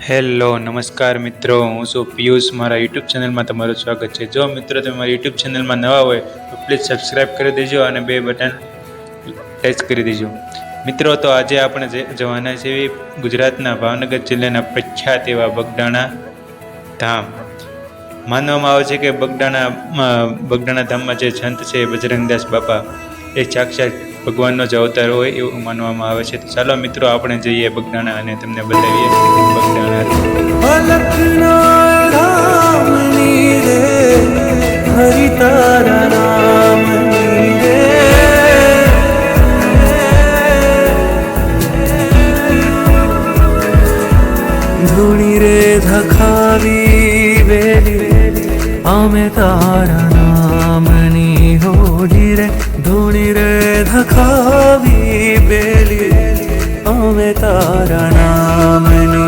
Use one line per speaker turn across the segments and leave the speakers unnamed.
Hello નમસ્કાર મિત્રો, હું છું પિયુષ. મારા યુટ્યુબ ચેનલમાં તમારું સ્વાગત છે. જો મિત્રો તમે મારી યુટ્યુબ ચેનલમાં નવા હોય તો પ્લીઝ સબસ્ક્રાઈબ કરી દેજો અને બે બટન ટચ કરી દેજો. મિત્રો, તો આજે આપણે જવાના છે ગુજરાતના ભાવનગર જિલ્લાના પ્રખ્યાત એવા બગદાણા ધામ. માનવામાં આવે છે કે બગદાણા ધામમાં જે સંત છે બજરંગદાસ બાપા, એ સાક્ષાત ભગવાનનો જ અવતાર હોય એવું માનવામાં આવે છે. તો ચાલો મિત્રો, આપણે જઈએ બગદાણા અને તમને બતાવીએ
ધૂણી રે ધખાવી વેલી અમે તારા નામની હોડી રે. ધૂણી રે ધખાવી બેલી અમે તારા નામની.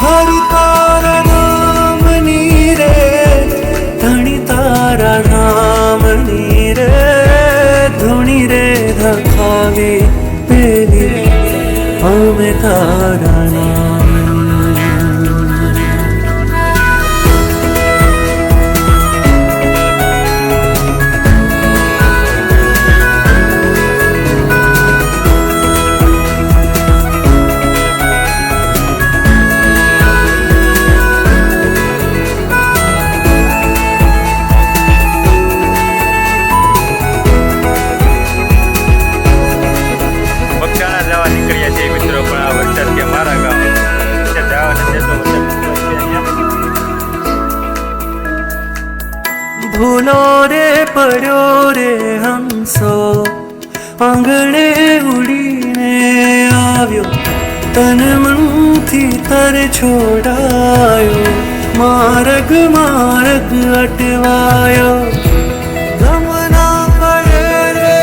હરિ તારા નામની રે ધણી તારા નામની રે. ધૂણી રે ધખાવી બેલી અમે તારા નામની. ભૂલો રે પડ્યો રે હંસો આંગણે ઉડીને આવ્યો. તન મનથી તર છોડાયો. માર્ગ માર્ગ અટવાયો. ગમના પડે રે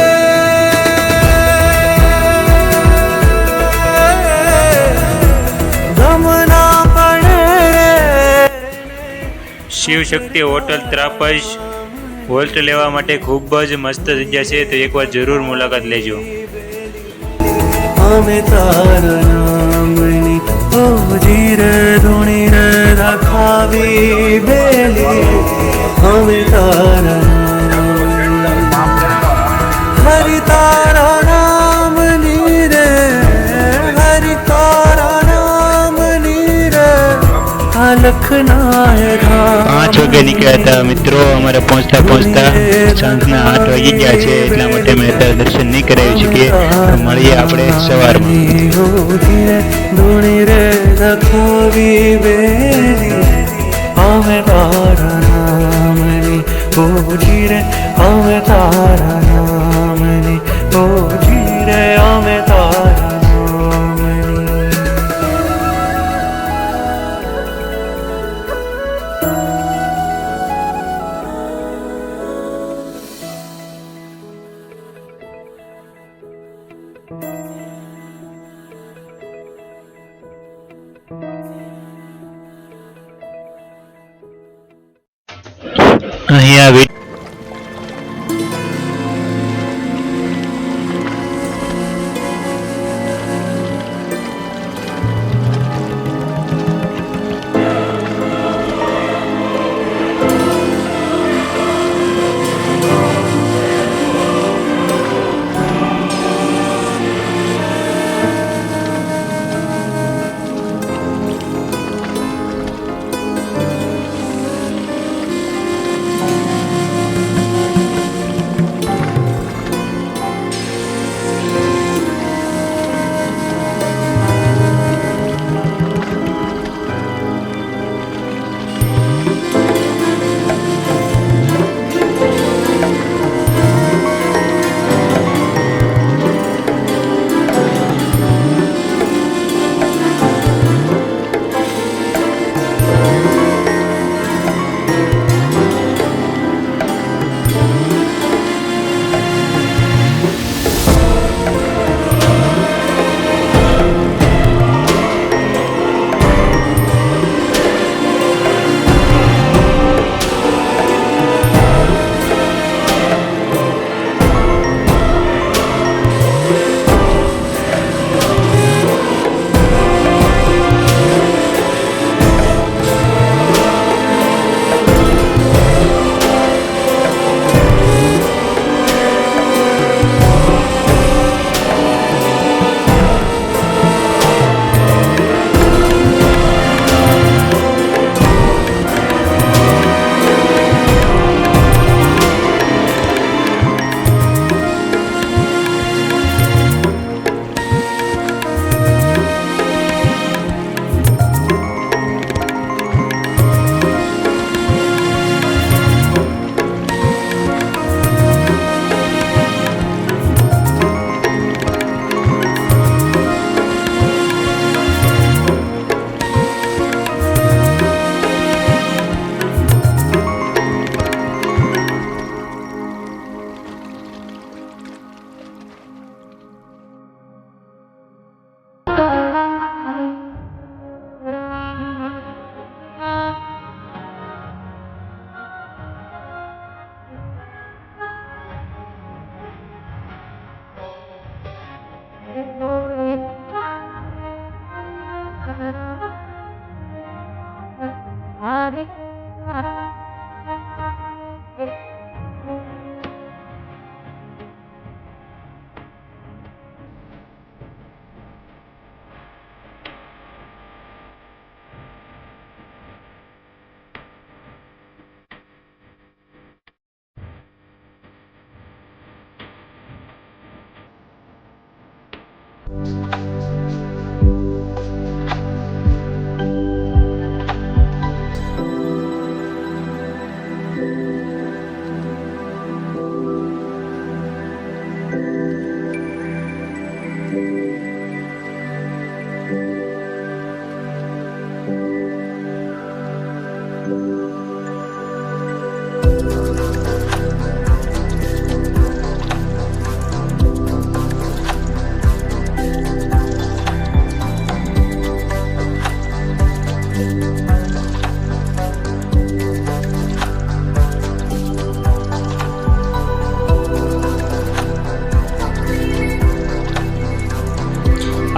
ગમના પડે રે.
શિવ શક્તિ હોટલ ત્રાપજ વોલ્ટ લેવા માટે ખૂબ જ મસ્ત જગ્યા છે, તો એકવાર જરૂર મુલાકાત લેજો.
અમે તારા નામની હોજી રે. ધૂણી રે ધખાવી બેલી અમે તારા હરિ તારા નામની રે. હરિ તારા નામની રે. આ લખના
5 વાગે નીકળ્યા હતા મિત્રો. અમારે પહોંચતા સાંજના 8 વાગી ગયા છે, એટલા માટે મેં અત્યારે દર્શન નહીં કરાવી શકીએ. મળીએ આપણે સવારમાં.
ધૂણી રે ધખાવી બેલી અમે તારા નામની હોજી રે. અમે તારા નામની હોજી રે. અમે તારા નામની.
અહીંયા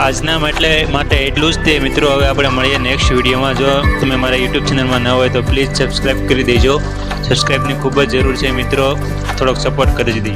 આજના માટે એટલું જ તે મિત્રો. હવે આપણે મળીએ નેક્સ્ટ વિડીયોમાં. જો તમે મારા યુટ્યુબ ચેનલમાં ન હોય તો પ્લીઝ સબસ્ક્રાઈબ કરી દેજો. સબસ્ક્રાઈબની ખૂબ જ જરૂર છે મિત્રો, થોડોક સપોર્ટ કરી દેજો.